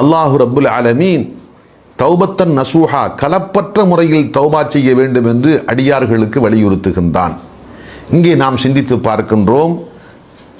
அல்லாஹு ரப்புல் ஆலமீன் தௌபத்தன் நசூஹா களப்பற்ற முறையில் தௌபா செய்ய வேண்டும் என்று அடியார்களுக்கு வலியுறுத்துகின்றான். இங்கே நாம் சிந்தித்து பார்க்கின்றோம்,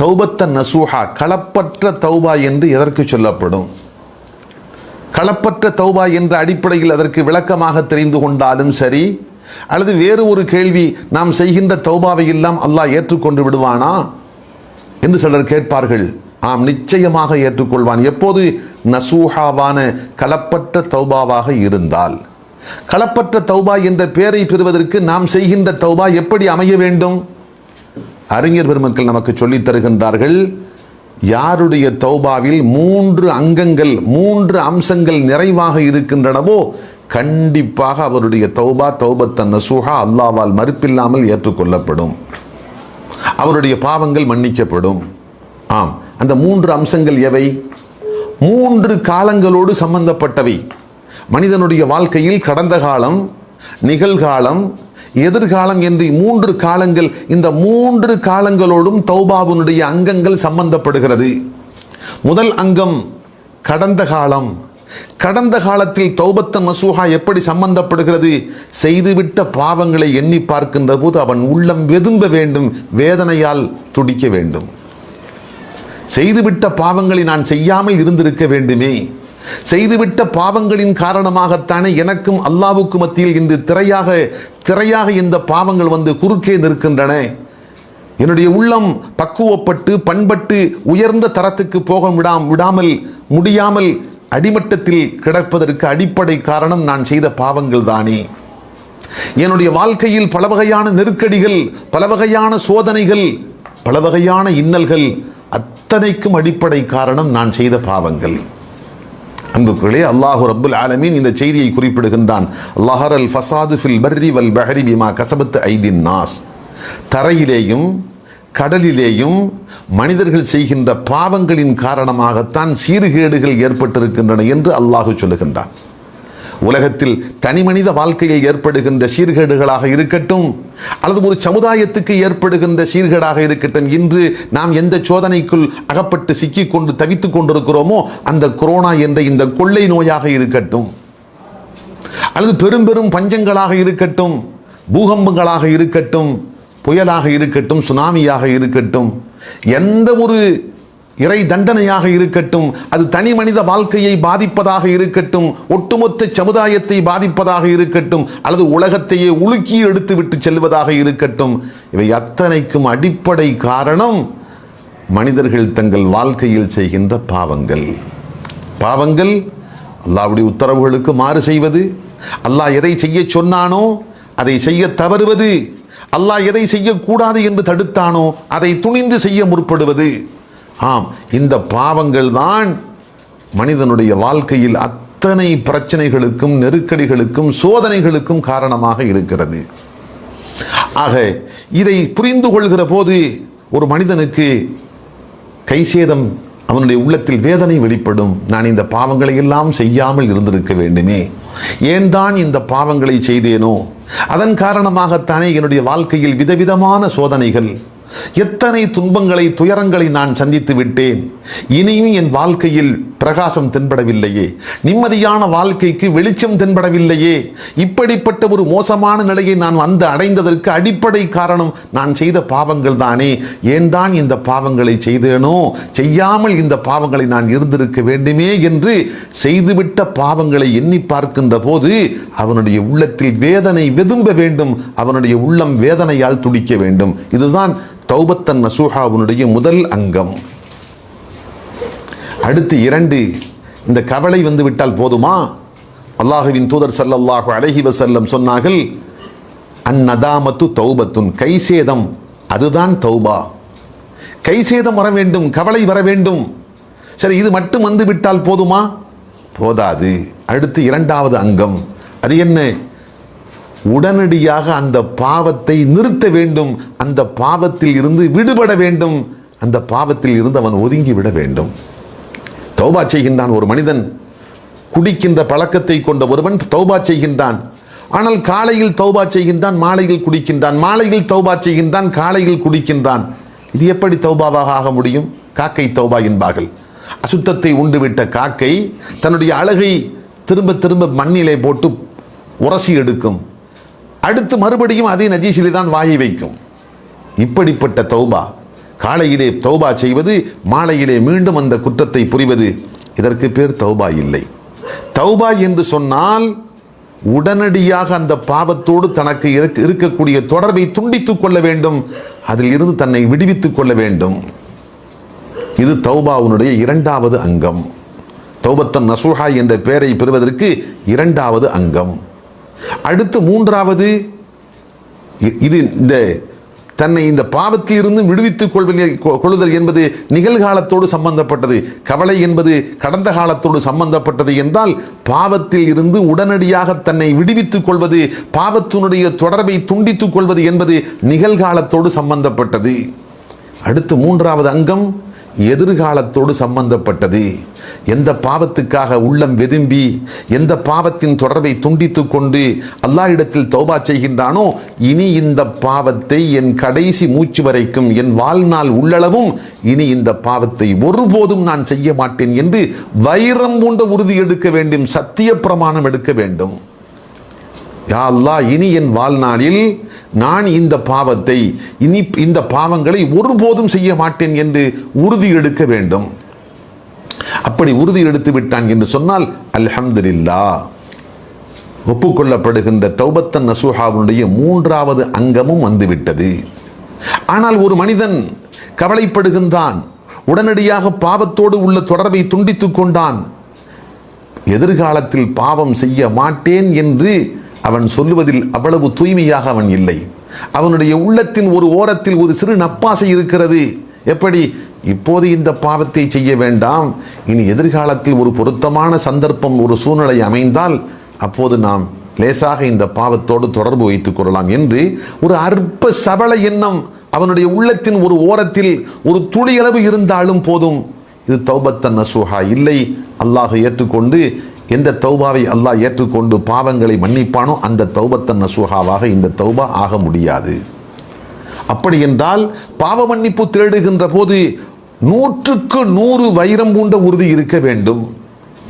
தௌபத்தன் நசூஹா களப்பற்ற தௌபா என்று எதற்கு சொல்லப்படும்? களப்பற்ற தௌபா என்ற அடிப்படையில் அதற்கு விளக்கமாக தெரிந்து கொண்டாலும் சரி, அல்லது வேறு ஒரு கேள்வி, நாம் செய்கின்ற தௌபாவை எல்லாம் அல்லாஹ் ஏற்றுக்கொண்டு விடுவானா என்று சிலர் கேட்பார்கள். ஆம், நிச்சயமாக ஏற்றுக்கொள்வான். எப்போது? நசூஹாவான களப்பற்ற தௌபாவாக இருந்தால். களப்பற்ற தௌபா என்ற பெயரை பெறுவதற்கு நாம் செய்கின்ற தௌபா எப்படி அமைய வேண்டும்? அறிஞர் பெருமக்கள் நமக்கு சொல்லித் தருகின்றார்கள், யாருடைய தௌபாவில் 3 அங்கங்கள் 3 அம்சங்கள் நிறைவாக இருக்கின்றனவோ கண்டிப்பாக அவருடைய தௌபா தௌபத்தன் நசூஹா அல்லாஹ்வால் மறுப்பில்லாமல் ஏற்றுக்கொள்ளப்படும், அவருடைய பாவங்கள் மன்னிக்கப்படும். ஆம், அந்த 3 அம்சங்கள் எவை? 3 காலங்களோடு சம்பந்தப்பட்டவை. மனிதனுடைய வாழ்க்கையில் கடந்த காலம், நிகழ்காலம், எதிர்காலம் என்று 3 காலங்கள், இந்த 3 காலங்களோடும் தௌபாவினுடைய அங்கங்கள் சம்பந்தப்படுகிறது. முதல் அங்கம் கடந்த காலம். கடந்த காலத்தில் தௌபத்தன் நசூஹா எப்படி சம்பந்தப்படுகிறது? செய்துவிட்ட பாவங்களை எண்ணி பார்க்கின்ற போது அவன் உள்ளம் வெதும்ப வேண்டும், வேதனையால் துடிக்க வேண்டும். செய்துவிட்ட பாவங்களை நான் செய்யாமல் இருந்திருக்க வேண்டுமே, செய்துவிட்ட பாவங்களின் காரணமாகத்தானே எனக்கும் அல்லாஹ்வுக்கும் மத்தியில் இன்று திரையாக இந்த பாவங்கள் வந்து குறுக்கே நிற்கின்றன. என்னுடைய உள்ளம் பக்குவப்பட்டு பண்பட்டு உயர்ந்த தரத்துக்கு போக முடியாமல் அடிமட்டத்தில் கிடப்பதற்கு அடிப்படை காரணம் நான் செய்த பாவங்கள் தானே. என்னுடைய வாழ்க்கையில் பல வகையான நெருக்கடிகள், பல வகையான சோதனைகள், பல வகையான இன்னல்கள், அத்தனைக்கும் அடிப்படை காரணம் நான் செய்த பாவங்கள். அன்புக்குள்ளே அல்லாஹு ரப்புல் ஆலமீன் இந்த செய்தியை குறிப்பிடுகின்றான். லஹரல் ஃபஸாது ஃபில் பர்ரி வல் பஹரி பிமா கஸபத் ஐதின் நாஸ். தரையிலேயும் கடலிலேயும் மனிதர்கள் செய்கின்ற பாவங்களின் காரணமாகத்தான் சீர்கேடுகள் ஏற்பட்டிருக்கின்றன என்று அல்லாஹு சொல்லுகின்றான். உலகத்தில் தனி மனித வாழ்க்கையில் ஏற்படுகின்ற சீர்கேடுகளாக இருக்கட்டும், அல்லது ஒரு சமுதாயத்துக்கு ஏற்படுகின்ற சீர்கேடாக இருக்கட்டும், இன்று நாம் எந்த சோதனைக்குள் அகப்பட்டு சிக்கிக்கொண்டு தவித்துக் கொண்டிருக்கிறோமோ அந்த கொரோனா என்ற இந்த கொள்ளை நோயாக இருக்கட்டும், அல்லது பெரும் பஞ்சங்களாக இருக்கட்டும், பூகம்பங்களாக இருக்கட்டும், புயலாக இருக்கட்டும், சுனாமியாக இருக்கட்டும், எந்த ஒரு இறை தண்டனையாக இருக்கட்டும், அது தனி மனித வாழ்க்கையை பாதிப்பதாக இருக்கட்டும், ஒட்டுமொத்த சமுதாயத்தை பாதிப்பதாக இருக்கட்டும், அல்லது உலகத்தையே உலுக்கி எடுத்து விட்டு செல்வதாக இருக்கட்டும், இவை அத்தனைக்கும் அடிப்படை காரணம் மனிதர்கள் தங்கள் வாழ்க்கையில் செய்கின்ற பாவங்கள். அல்லாஹ்வுடைய உத்தரவுகளுக்கு மாறு செய்வது, அல்லாஹ் எதை செய்ய சொன்னானோ அதை செய்ய தவறுவது, அல்லாஹ் எதை செய்யக்கூடாது என்று தடுத்தானோ அதை துணிந்து செய்ய முற்படுவது. ஆம், இந்த பாவங்கள் தான் மனிதனுடைய வாழ்க்கையில் அத்தனை பிரச்சனைகளுக்கும் நெருக்கடிகளுக்கும் சோதனைகளுக்கும் காரணமாக இருக்கிறது. ஆக இதை புரிந்து கொள்கிற போது ஒரு மனிதனுக்கு கைசேதம், அவனுடைய உள்ளத்தில் வேதனை வெளிப்படும். நான் இந்த பாவங்களை எல்லாம் செய்யாமல் இருந்திருக்க வேண்டுமே, ஏன் தான் இந்த பாவங்களை செய்தேனோ, அதன் காரணமாகத்தானே என்னுடைய வாழ்க்கையில் விதவிதமான சோதனைகள், எத்தனை துன்பங்களை துயரங்களை நான் சந்தித்து விட்டேன். இனியும் என் வாழ்க்கையில் பிரகாசம் தென்படவில்லையே, நிம்மதியான வாழ்க்கைக்கு வெளிச்சம் தென்படவில்லையே. இப்படிப்பட்ட ஒரு மோசமான நிலையை நான் அடைந்ததற்கு அடிப்படை காரணம் நான் செய்த பாவங்கள் தானே. ஏன் தான் இந்த பாவங்களை செய்தேனோ, செய்யாமல் இந்த பாவங்களை நான் இருந்திருக்க வேண்டுமே என்று செய்துவிட்ட பாவங்களை எண்ணி பார்க்கின்ற போது அவனுடைய உள்ளத்தில் வேதனை வெதும்ப வேண்டும், அவனுடைய உள்ளம் வேதனையால் துடிக்க வேண்டும். இதுதான் தௌபத்தன் நசூஹாவுடைய முதல் அங்கம். அடுத்து 2, இந்த கவலை வந்து விட்டால் போதுமா? அல்லாஹுவின் தூதர் ஸல்லல்லாஹு அலைஹி வஸல்லம் சொன்னார்கள், அந்நதாமத்து தௌபத்துன், கைசேதம் அதுதான் தௌபா. கைசேதம் வர வேண்டும், கவலை வர வேண்டும். சரி, இது மட்டும் வந்து விட்டால் போதுமா? போதாது. அடுத்து 2வது அங்கம், அது என்ன? உடனடியாக அந்த பாவத்தை நிறுத்த வேண்டும், அந்த பாவத்தில் இருந்து விடுபட வேண்டும், அந்த பாவத்தில் இருந்து அவன் ஒதுங்கி விட வேண்டும். தௌபா செய்கின்றான் ஒரு மனிதன், குடிக்கின்ற பழக்கத்தை கொண்ட ஒருவன் தௌபா செய்கின்றான். ஆனால் காலையில் தௌபா செய்கின்றான், மாலையில் குடிக்கின்றான், மாலையில் தௌபா செய்கின்றான், காலையில் குடிக்கின்றான். இது எப்படி தௌபாவாக ஆக முடியும்? காக்கை தௌபா என்பார்கள். அசுத்தத்தை உண்டுவிட்ட காக்கை தன்னுடைய அழகை திரும்ப திரும்ப மண்ணிலே போட்டு உரசி எடுக்கும். அடுத்து மறுபடியும் அதே நஜீஸிலே தான் வாயை வைக்கும். இப்படிப்பட்ட தௌபா, காலையிலே தௌபா செய்வது, மாலையிலே மீண்டும் அந்த குற்றத்தை புரிவது, இதற்கு பேர் தௌபா இல்லை. தௌபா என்று சொன்னால் உடனடியாக அந்த பாவத்தோடு தனக்கு இருக்கக்கூடிய தொடர்பை துண்டித்துக் கொள்ள வேண்டும், அதில் இருந்து தன்னை விடுவித்துக் கொள்ள வேண்டும். இது தௌபாவுடைய இரண்டாவது அங்கம். தௌபத்தன் நசூஹா என்ற பெயரை பெறுவதற்கு இரண்டாவது அங்கம். அடுத்து மூன்றாவது, இது இந்த தன்னை இந்த பாவத்தில் இருந்து விடுவித்துக் கொள்ளுதல் என்பது நிகழ்காலத்தோடு சம்பந்தப்பட்டது. கவலை என்பது கடந்த காலத்தோடு சம்பந்தப்பட்டது என்றால், பாவத்தில் இருந்து உடனடியாக தன்னை விடுவித்துக் கொள்வது, பாவத்தினுடைய தொடர்பை துண்டித்துக் கொள்வது என்பது நிகழ்காலத்தோடு சம்பந்தப்பட்டது. அடுத்து மூன்றாவது அங்கம் எதிர்காலத்தோடு சம்பந்தப்பட்டது. எந்த பாவத்துக்காக உள்ளம் வெதும்பி எந்த பாவத்தின் தொடர்பை துண்டித்துக் கொண்டு அல்லாஹ்விடத்தில் தௌபா செய்கின்றானோ, இனி இந்த பாவத்தை என் கடைசி மூச்சு வரைக்கும், என் வாழ்நாள் உள்ளளவும் இனி இந்த பாவத்தை ஒருபோதும் நான் செய்ய மாட்டேன் என்று வைரம் பூண்ட உறுதி எடுக்க வேண்டும், சத்திய பிரமாணம் எடுக்க வேண்டும். யா அல்லாஹ், இனி என் வாழ்நாளில் நான் இந்த பாவத்தை, இனி இந்த பாவங்களை ஒருபோதும் செய்ய மாட்டேன் என்று உறுதி எடுக்க வேண்டும். அப்படி உறுதி எடுத்து விட்டான் என்று சொன்னால் அல்ஹம்துலில்லாஹ், ஒப்புக்கொள்ளப்படுகின்ற தௌபத்தன் நசூஹாவுடைய மூன்றாவது அங்கமும் வந்துவிட்டது. ஆனால் ஒரு மனிதன் கவலைப்படுகின்றான், உடனடியாக பாவத்தோடு உள்ள தொடர்பை துண்டித்துக் கொண்டான். எதிர்காலத்தில் பாவம் செய்ய மாட்டேன் என்று அவன் சொல்லுவதில் அவ்வளவு தூய்மையாக அவன் இல்லை. அவனுடைய உள்ளத்தின் ஒரு ஓரத்தில் ஒரு சிறு நப்பாசை இருக்கிறது. எப்படி? இப்போது இந்த பாவத்தை செய்ய வேண்டாம், இனி எதிர்காலத்தில் ஒரு பொருத்தமான சந்தர்ப்பம், ஒரு சூழ்நிலை அமைந்தால் அப்போது நாம் லேசாக இந்த பாவத்தோடு தொடர்பு வைத்துக் கொள்ளலாம் என்று ஒரு அற்ப சபல எண்ணம் அவனுடைய உள்ளத்தின் ஒரு ஓரத்தில் ஒரு துளியளவு இருந்தாலும் போதும். இது தௌபத்தன் நசூஹா இல்லை. அல்லாஹ் ஏற்றுக்கொண்டு, எந்த தௌபாவை அல்லாஹ் ஏற்றுக்கொண்டு பாவங்களை மன்னிப்பானோ அந்த தௌபத்தன் நசூஹாவாக இந்த தௌபா ஆக முடியாது. அப்படி என்றால் பாவ மன்னிப்பு தேடுகின்ற போது 100க்கு 100 வைரம் பூண்ட உறுதி இருக்க வேண்டும்.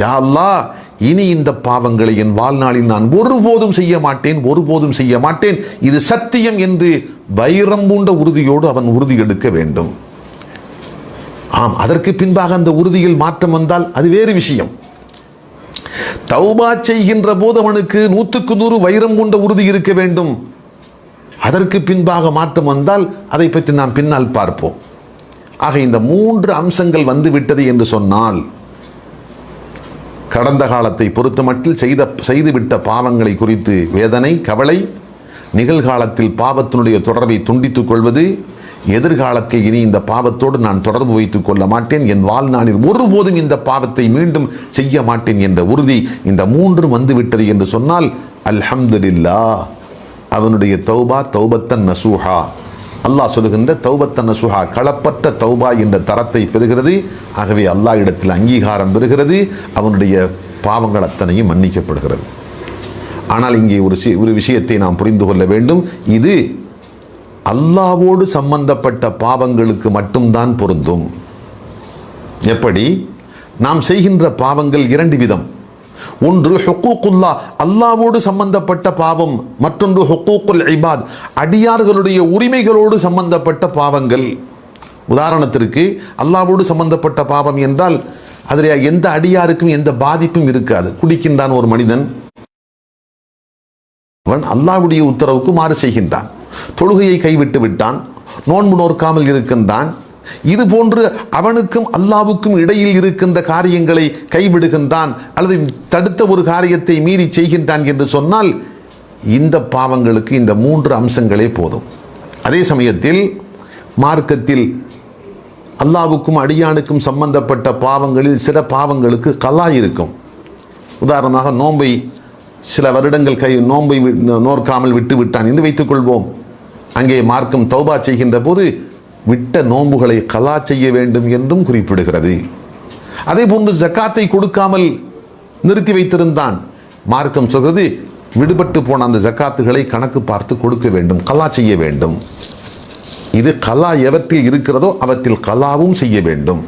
யா அல்லாஹ், இனி இந்த பாவங்களை என் வாழ்நாளில் நான் ஒருபோதும் செய்ய மாட்டேன், ஒருபோதும் செய்ய மாட்டேன், இது சத்தியம் என்று வைரம் பூண்ட உறுதியோடு அவன் உறுதி எடுக்க வேண்டும். ஆம், அதற்கு பின்பாக அந்த உறுதியில் மாற்றம் வந்தால் அது வேறு விஷயம். தௌபா செய்கின்ற போது அவனுக்கு 100க்கு 100 வைரம் கொண்ட உறுதி இருக்க வேண்டும். அதற்கு பின்பாக மாற்றம் வந்தால் அதை பற்றி நாம் பின்னால் பார்ப்போம். ஆக இந்த 3 அம்சங்கள் வந்துவிட்டது என்று சொன்னால், கடந்த காலத்தை பொறுத்தமட்டில் செய்துவிட்ட பாவங்களை குறித்து வேதனை, கவலை, நிகழ்காலத்தில் பாவத்தினுடைய தொடர்பை துண்டித்துக் கொள்வது, எதிர்காலத்தில் இனி இந்த பாவத்தோடு நான் தொடர்பு வைத்துக் கொள்ள மாட்டேன், என் வாழ்நாளில் ஒருபோதும் இந்த பாவத்தை மீண்டும் செய்ய மாட்டேன் என்ற உறுதி, இந்த 3 வந்துவிட்டது என்று சொன்னால் அல்ஹம்துலில்லாஹ், அவனுடைய தௌபா தௌபத்தன் நசூஹா. அல்லாஹ் சொல்லுகின்ற தௌபத்தன் நசூஹா களப்பற்ற தௌபா என்ற தரத்தை பெறுகிறது. ஆகவே அல்லாஹ் இடத்தில் அங்கீகாரம் பெறுகிறது, அவனுடைய பாவங்கள் அத்தனையும் மன்னிக்கப்படுகிறது. ஆனால் இங்கே ஒரு விஷயத்தை நாம் புரிந்து கொள்ள வேண்டும். இது அல்லாஹ்வோடு சம்பந்தப்பட்ட பாவங்களுக்கு மட்டும்தான் பொருந்தும். எப்படி? நாம் செய்கின்ற பாவங்கள் 2 விதம். ஒன்று ஹுக்கூக்குல்லா, அல்லாஹ்வோடு சம்பந்தப்பட்ட பாவம். மற்றொன்று ஹுக்கூக்குல் இபாத், அடியார்களுடைய உரிமைகளோடு சம்பந்தப்பட்ட பாவங்கள். உதாரணத்திற்கு அல்லாஹ்வோடு சம்பந்தப்பட்ட பாவம் என்றால் அதில் எந்த அடியாருக்கும் எந்த பாதிப்பும் இருக்காது. குடிக்கின்றான் ஒரு மனிதன், அவன் அல்லாஹ்வுடைய உத்தரவுக்கு மாறு செய்கின்றான், தொழுகையை கைவிட்டு விட்டான், நோன்பு நோற்காமல் இருக்கின்றான். இது போன்று அவனுக்கும் அல்லாஹ்வுக்கும் இடையில் இருக்கின்ற காரியங்களை கைவிடுகின்றான் அல்லது தடுத்த ஒரு காரியத்தை மீறி செய்கின்றான் என்று சொன்னால் இந்த பாவங்களுக்கு இந்த 3 அம்சங்களே போதும். அதே சமயத்தில் மார்க்கத்தில் அல்லாஹ்வுக்கும் அடியானுக்கும் சம்பந்தப்பட்ட பாவங்களில் சில பாவங்களுக்கு கலா இருக்கும். உதாரணமாக நோன்பை சில வருடங்கள் நோன்பை நோற்காமல் விட்டு விட்டான் என்று வைத்துக் கொள்வோம். அங்கே மார்க்கம் தௌபா செய்கின்ற போது விட்ட நோன்புகளை கலா செய்ய வேண்டும் என்றும் குறிப்பிடுகிறது. அதே போன்று ஜக்காத்தை கொடுக்காமல் நிறுத்தி வைத்திருந்தான், மார்க்கம் சொல்கிறது விடுபட்டு போன அந்த ஜக்காத்துகளை கணக்கு பார்த்து கொடுக்க வேண்டும், கலா செய்ய வேண்டும். இது கலா எவற்றில் இருக்கிறதோ அவற்றில் கலாவும் செய்ய வேண்டும்.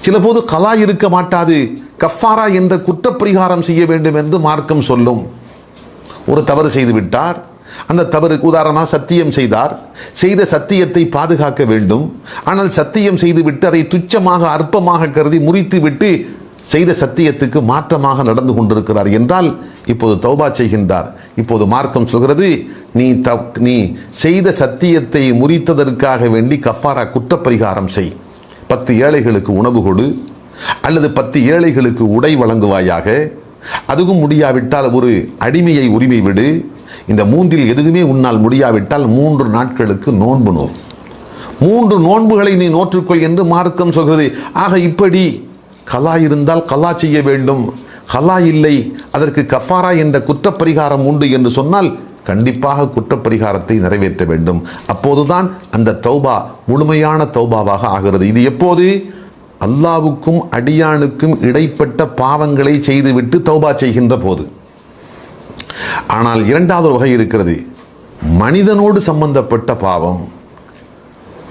சில போது கலா இருக்க மாட்டாது, கஃபாரா என்ற குற்றப்பரிகாரம் செய்ய வேண்டும் என்று மார்க்கம் சொல்லும். ஒரு தவறு செய்து விட்டார், அந்த தவறுக்கு உதாரணமாக சத்தியம் செய்தார், செய்த சத்தியத்தை பாதுகாக்க வேண்டும். ஆனால் சத்தியம் செய்துவிட்டு அதை துச்சமாக அற்பமாக கருதி முறித்து விட்டு செய்த சத்தியத்துக்கு மாற்றமாக நடந்து கொண்டிருக்கிறார் என்றால் இப்போது தௌபா செய்கின்றார். இப்போது மார்க்கம் சொல்கிறது, நீ செய்த சத்தியத்தை முறித்ததற்காக வேண்டி கஃபாரா குற்றப்பரிகாரம் செய். 10 ஏழைகளுக்கு உணவு கொடு, அல்லது 10 ஏழைகளுக்கு உடை வழங்குவாயாக. அதுவும் முடியாவிட்டால் ஒரு அடிமையை உரிமை விடு. இந்த 3இல் எதுவுமே உன்னால் முடியாவிட்டால் 3 நாட்களுக்கு நோன்பு நோய், 3 நோன்புகளை நீ நோற்றுக்கொள் என்று மார்க்கம் சொல்கிறது. ஆக இப்படி கலா இருந்தால் கலா செய்ய வேண்டும், கலா இல்லை அதற்கு கஃபாரா என்ற குற்றப்பரிகாரம் உண்டு என்று சொன்னால் கண்டிப்பாக குற்றப்பரிகாரத்தை நிறைவேற்ற வேண்டும். அப்போதுதான் அந்த தௌபா முழுமையான தௌபாவாக ஆகிறது. இது எப்போது? அல்லாவுக்கும் அடியானுக்கும் இடைப்பட்ட பாவங்களை செய்துவிட்டு தௌபா செய்கின்ற போது. ஆனால் இரண்டாவது வகை இருக்கிறது, மனிதனோடு சம்பந்தப்பட்ட பாவம்.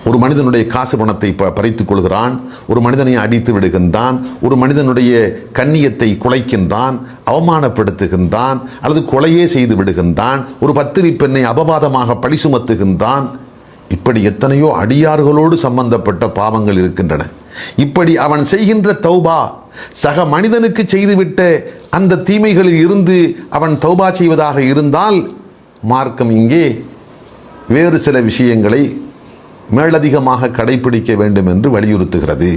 ஒரு மனிதனுடைய காசு பணத்தை பறித்துக் கொள்கிறான், ஒரு மனிதனை அடித்து விடுகின்றான், ஒரு மனிதனுடைய கண்ணியத்தை குலைக்கின்றான், அவமானப்படுத்துகின்றான், அல்லது கொலையே செய்து விடுகின்றான், ஒரு பத்திரி பெண்ணை அபவாதமாக பழி சுமத்துகின்றான். இப்படி எத்தனையோ அடியார்களோடு சம்பந்தப்பட்ட பாவங்கள் இருக்கின்றன. இப்படி அவன் செய்கின்ற தௌபா சக மனிதனுக்கு செய்துவிட்ட அந்த தீமைகளில் இருந்து அவன் தௌபா செய்வதாக இருந்தால் மார்க்கம் இங்கே வேறு சில விஷயங்களை மேலதிகமாக கடைபிடிக்க வேண்டும் என்று வலியுறுத்துகிறது.